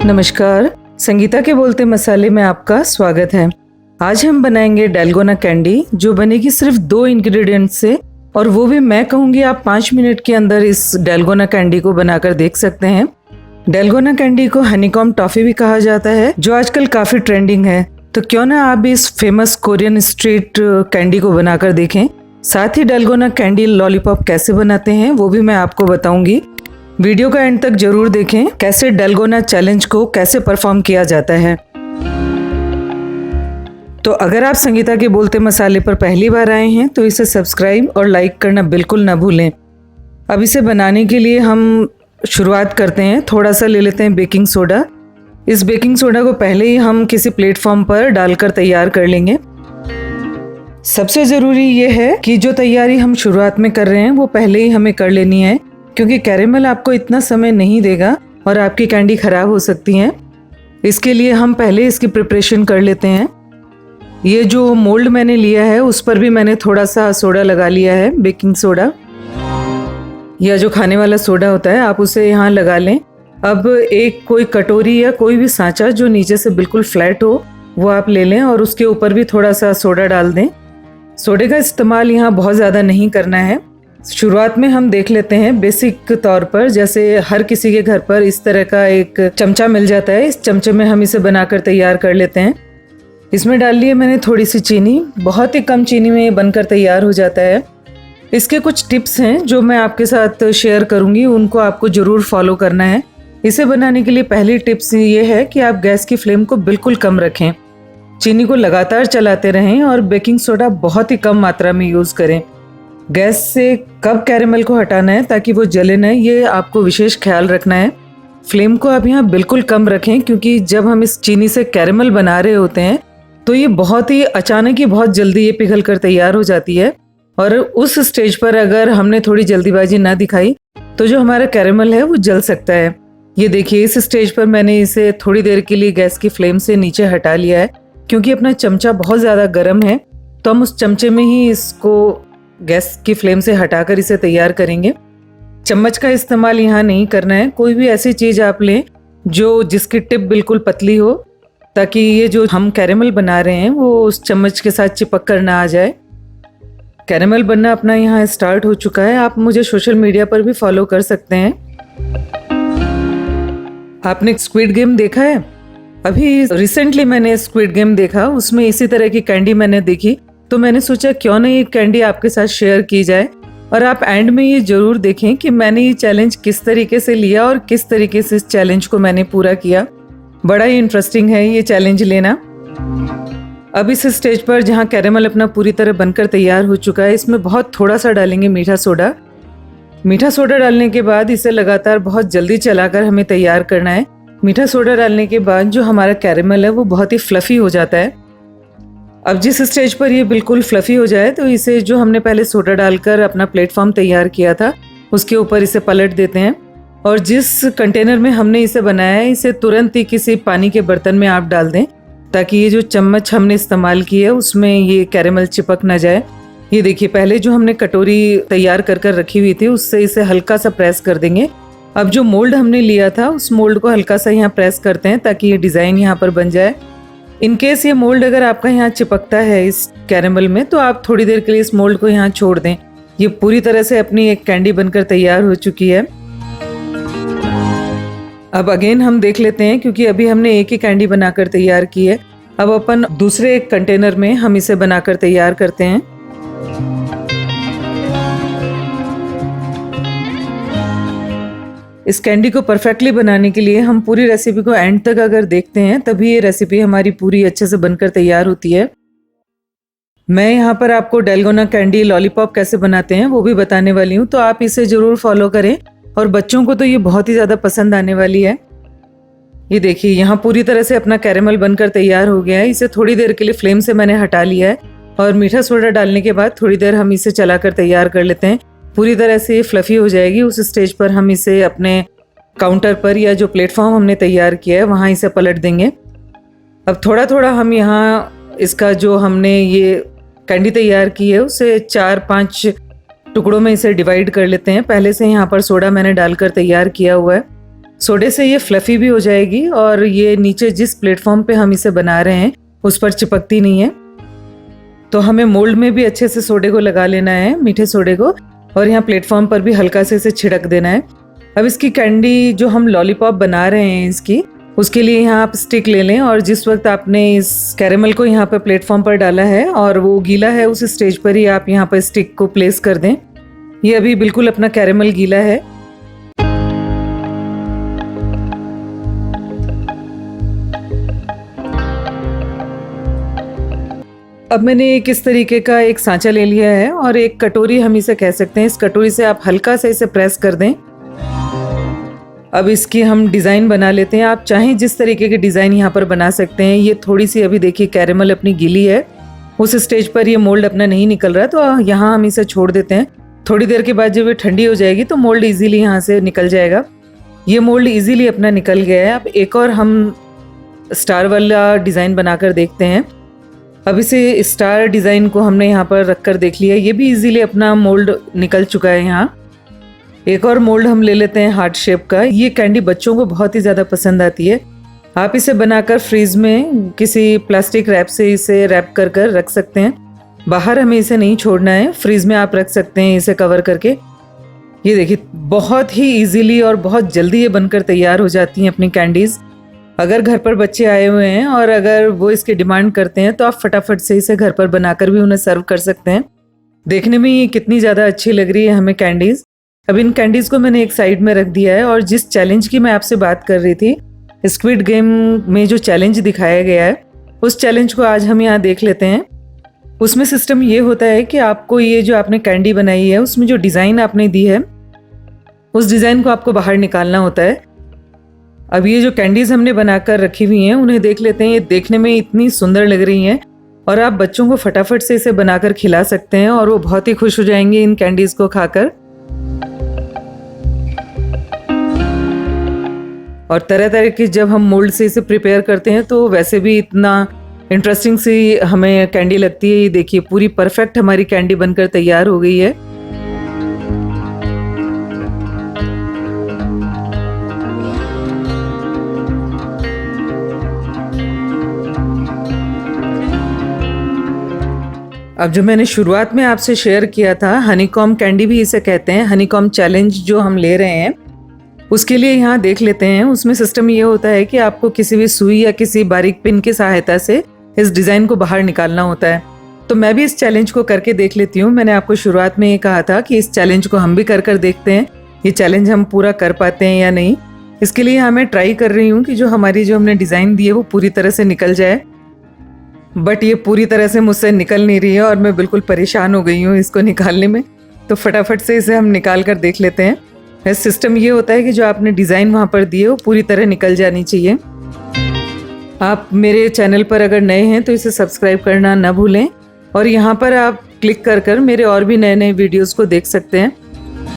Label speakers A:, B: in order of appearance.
A: नमस्कार, संगीता के बोलते मसाले में आपका स्वागत है। आज हम बनाएंगे डालगोना कैंडी जो बनेगी सिर्फ 2 इंग्रेडिएंट से, और वो भी मैं कहूँगी आप 5 मिनट के अंदर इस डालगोना कैंडी को बनाकर देख सकते हैं। डालगोना कैंडी को हनीकॉम्ब टॉफी भी कहा जाता है, जो आजकल काफ़ी ट्रेंडिंग है। तो क्यों ना आप इस फेमस कोरियन स्ट्रीट कैंडी को बनाकर देखें। साथ ही डालगोना कैंडी लॉलीपॉप कैसे बनाते हैं वो भी मैं आपको बताऊंगी। वीडियो का एंड तक जरूर देखें, कैसे डालगोना चैलेंज को कैसे परफॉर्म किया जाता है। तो अगर आप संगीता के बोलते मसाले पर पहली बार आए हैं तो इसे सब्सक्राइब और लाइक करना बिल्कुल ना भूलें। अब इसे बनाने के लिए हम शुरुआत करते हैं। थोड़ा सा ले लेते हैं बेकिंग सोडा। इस बेकिंग सोडा को पहले ही हम किसी प्लेटफॉर्म पर डालकर तैयार कर लेंगे। सबसे ज़रूरी ये है कि जो तैयारी हम शुरुआत में कर रहे हैं वो पहले ही हमें कर लेनी है, क्योंकि कैरेमल आपको इतना समय नहीं देगा और आपकी कैंडी ख़राब हो सकती है। इसके लिए हम पहले इसकी प्रिपरेशन कर लेते हैं। ये जो मोल्ड मैंने लिया है उस पर भी मैंने थोड़ा सा सोडा लगा लिया है, बेकिंग सोडा या जो खाने वाला सोडा होता है आप उसे यहाँ लगा लें। अब एक कोई कटोरी या कोई भी सांचा जो नीचे से बिल्कुल फ्लैट हो वो आप ले लें और उसके ऊपर भी थोड़ा सा सोडा डाल दें। सोडे का इस्तेमाल यहाँ बहुत ज़्यादा नहीं करना है। शुरुआत में हम देख लेते हैं बेसिक तौर पर, जैसे हर किसी के घर पर इस तरह का एक चमचा मिल जाता है। इस चमचे में हम इसे बनाकर तैयार कर लेते हैं। इसमें डाल लिए मैंने थोड़ी सी चीनी। बहुत ही कम चीनी में ये बनकर तैयार हो जाता है। इसके कुछ टिप्स हैं जो मैं आपके साथ शेयर करूंगी, उनको आपको ज़रूर फॉलो करना है। इसे बनाने के लिए पहली टिप्स ये है कि आप गैस की फ्लेम को बिल्कुल कम रखें, चीनी को लगातार चलाते रहें और बेकिंग सोडा बहुत ही कम मात्रा में यूज़ करें। गैस से कब कैरेमल को हटाना है ताकि वो जले न, ये आपको विशेष ख्याल रखना है। फ्लेम को आप यहाँ बिल्कुल कम रखें, क्योंकि जब हम इस चीनी से कैरेमल बना रहे होते हैं तो ये बहुत ही अचानक ही बहुत जल्दी ये पिघल कर तैयार हो जाती है। और उस स्टेज पर अगर हमने थोड़ी जल्दीबाजी ना दिखाई तो जो हमारा कैरेमल है वो जल सकता है। ये देखिए, इस स्टेज पर मैंने इसे थोड़ी देर के लिए गैस की फ्लेम से नीचे हटा लिया है, क्योंकि अपना चमचा बहुत ज़्यादा गर्म है। तो हम उस चमचे में ही इसको गैस की फ्लेम से हटाकर इसे तैयार करेंगे। चम्मच का इस्तेमाल यहाँ नहीं करना है। कोई भी ऐसी चीज़ आप लें जो जिसकी टिप बिल्कुल पतली हो, ताकि ये जो हम कैरेमल बना रहे हैं वो उस चम्मच के साथ चिपक कर ना आ जाए। कैरेमल बनना अपना यहाँ स्टार्ट हो चुका है। आप मुझे सोशल मीडिया पर भी फॉलो कर सकते हैं। आपने स्क्विड गेम देखा है? अभी रिसेंटली मैंने स्क्विड गेम देखा, उसमें इसी तरह की कैंडी मैंने देखी, तो मैंने सोचा क्यों ना ये कैंडी आपके साथ शेयर की जाए। और आप एंड में ये जरूर देखें कि मैंने ये चैलेंज किस तरीके से लिया और किस तरीके से इस चैलेंज को मैंने पूरा किया। बड़ा ही इंटरेस्टिंग है ये चैलेंज लेना। अब इस स्टेज पर जहाँ कैरेमल अपना पूरी तरह बनकर तैयार हो चुका है, इसमें बहुत थोड़ा सा डालेंगे मीठा सोडा। मीठा सोडा डालने के बाद इसे लगातार बहुत जल्दी चलाकर हमें तैयार करना है। मीठा सोडा डालने के बाद जो हमारा कैरेमल है वो बहुत ही फ्लफी हो जाता है। अब जिस स्टेज पर ये बिल्कुल फ्लफी हो जाए तो इसे जो हमने पहले सोडा डालकर अपना प्लेटफॉर्म तैयार किया था उसके ऊपर इसे पलट देते हैं। और जिस कंटेनर में हमने इसे बनाया है इसे तुरंत ही किसी पानी के बर्तन में आप डाल दें, ताकि ये जो चम्मच हमने इस्तेमाल की है उसमें ये कैरेमल चिपक ना जाए। ये देखिए, पहले जो हमने कटोरी तैयार कर कर रखी हुई थी उससे इसे हल्का सा प्रेस कर देंगे। अब जो मोल्ड हमने लिया था उस मोल्ड को हल्का सा यहाँ प्रेस करते हैं ताकि ये डिज़ाइन यहाँ पर बन जाए। इन केस ये मोल्ड अगर आपका यहाँ चिपकता है इस कैरेमल में तो आप थोड़ी देर के लिए इस मोल्ड को यहाँ छोड़ दें। ये पूरी तरह से अपनी एक कैंडी बनकर तैयार हो चुकी है। अब अगेन हम देख लेते हैं, क्योंकि अभी हमने एक ही कैंडी बनाकर तैयार की है। अब अपन दूसरे एक कंटेनर में हम इसे बनाकर तैयार करते हैं। इस कैंडी को परफेक्टली बनाने के लिए हम पूरी रेसिपी को एंड तक अगर देखते हैं तभी ये रेसिपी हमारी पूरी अच्छे से बनकर तैयार होती है। मैं यहाँ पर आपको डालगोना कैंडी लॉलीपॉप कैसे बनाते हैं वो भी बताने वाली हूँ, तो आप इसे ज़रूर फॉलो करें और बच्चों को तो ये बहुत ही ज़्यादा पसंद आने वाली है। ये देखिए, यहाँ पूरी तरह से अपना कैरेमल बनकर तैयार हो गया है। इसे थोड़ी देर के लिए फ्लेम से मैंने हटा लिया है और मीठा सोडा डालने के बाद थोड़ी देर हम इसे चलाकर तैयार कर लेते हैं। पूरी तरह से ये फ्लफी हो जाएगी। उस स्टेज पर हम इसे अपने काउंटर पर या जो प्लेटफॉर्म हमने तैयार किया है वहाँ इसे पलट देंगे। अब थोड़ा थोड़ा हम यहाँ इसका जो हमने ये कैंडी तैयार की है उसे 4-5 टुकड़ों में इसे डिवाइड कर लेते हैं। पहले से यहाँ पर सोडा मैंने डालकर तैयार किया हुआ है। सोडे से ये फ्लफ़ी भी हो जाएगी और ये नीचे जिस प्लेटफॉर्म पे हम इसे बना रहे हैं उस पर चिपकती नहीं है। तो हमें मोल्ड में भी अच्छे से सोडे को लगा लेना है, मीठे सोडे को, और यहाँ प्लेटफॉर्म पर भी हल्का से इसे छिड़क देना है। अब इसकी कैंडी जो हम लॉलीपॉप बना रहे हैं इसकी, उसके लिए यहाँ आप स्टिक ले लें और जिस वक्त आपने इस कैरेमल को यहाँ पर प्लेटफॉर्म पर डाला है और वो गीला है, उस स्टेज पर ही आप यहाँ पर स्टिक को प्लेस कर दें। ये अभी बिल्कुल अपना कैरेमल गीला है। अब मैंने एक इस तरीके का एक सांचा ले लिया है और एक कटोरी हम इसे कह सकते हैं। इस कटोरी से आप हल्का से इसे प्रेस कर दें। अब इसकी हम डिज़ाइन बना लेते हैं। आप चाहें जिस तरीके के डिज़ाइन यहाँ पर बना सकते हैं। ये थोड़ी सी अभी देखिए कैरेमल अपनी गीली है, उस स्टेज पर ये मोल्ड अपना नहीं निकल रहा, तो यहाँ हम इसे छोड़ देते हैं। थोड़ी देर के बाद जब ये ठंडी हो जाएगी तो मोल्ड इजीली यहाँ से निकल जाएगा। ये मोल्ड इजीली अपना निकल गया है। अब एक और हम स्टार वाला डिज़ाइन बनाकर देखते हैं। अब इसे स्टार डिज़ाइन को हमने यहाँ पर रख कर देख लिया, ये भी इजीली अपना मोल्ड निकल चुका है। यहाँ एक और मोल्ड हम ले लेते हैं हार्ट शेप का। ये कैंडी बच्चों को बहुत ही ज़्यादा पसंद आती है। आप इसे बनाकर फ्रीज में किसी प्लास्टिक रैप से इसे रैप कर कर रख सकते हैं। बाहर हमें इसे नहीं छोड़ना है, फ्रीज में आप रख सकते हैं इसे कवर करके। ये देखिए बहुत ही इजीली और बहुत जल्दी ये बनकर तैयार हो जाती हैं अपनी कैंडीज़। अगर घर पर बच्चे आए हुए हैं और अगर वो इसकी डिमांड करते हैं तो आप फटाफट से इसे घर पर बनाकर भी उन्हें सर्व कर सकते हैं। देखने में ये कितनी ज़्यादा अच्छी लग रही है हमें कैंडीज़। अब इन कैंडीज़ को मैंने एक साइड में रख दिया है और जिस चैलेंज की मैं आपसे बात कर रही थी, स्क्विड गेम में जो चैलेंज दिखाया गया है, उस चैलेंज को आज हम यहाँ देख लेते हैं। उसमें सिस्टम ये होता है कि आपको ये जो आपने कैंडी बनाई है उसमें जो डिज़ाइन आपने दी है उस डिज़ाइन को आपको बाहर निकालना होता है। अब ये जो कैंडीज़ हमने बनाकर रखी हुई हैं उन्हें देख लेते हैं। ये देखने में इतनी सुंदर लग रही हैं और आप बच्चों को फटाफट से इसे बनाकर खिला सकते हैं और वो बहुत ही खुश हो जाएंगे इन कैंडीज़ को खाकर। और तरह तरह की जब हम मोल्ड से इसे प्रिपेयर करते हैं तो वैसे भी इतना इंटरेस्टिंग सी हमें कैंडी लगती है। ये देखिए पूरी परफेक्ट हमारी कैंडी बनकर तैयार हो गई है। अब जो मैंने शुरुआत में आपसे शेयर किया था, हनीकॉम कैंडी भी इसे कहते हैं, हनीकॉम चैलेंज जो हम ले रहे हैं उसके लिए यहाँ देख लेते हैं। उसमें सिस्टम ये होता है कि आपको किसी भी सुई या किसी बारीक पिन की सहायता से इस डिज़ाइन को बाहर निकालना होता है। तो मैं भी इस चैलेंज को करके देख लेती हूँ। मैंने आपको शुरुआत में ये कहा था कि इस चैलेंज को हम भी कर देखते हैं, ये चैलेंज हम पूरा कर पाते हैं या नहीं। इसके लिए यहाँ मैं ट्राई कर रही हूँ कि जो हमने डिज़ाइन दी है वो पूरी तरह से निकल जाए, बट ये पूरी तरह से मुझसे निकल नहीं रही है और मैं बिल्कुल परेशान हो गई हूँ इसको निकालने में। तो फटाफट से इसे हम निकाल कर देख लेते हैं। सिस्टम ये होता है कि जो आपने डिज़ाइन वहाँ पर दी है वो पूरी तरह निकल जानी चाहिए। आप मेरे चैनल पर अगर नए हैं तो इसे सब्सक्राइब करना ना भूलें और यहाँ पर आप क्लिक कर मेरे और भी नए नए वीडियोज़ को देख सकते हैं।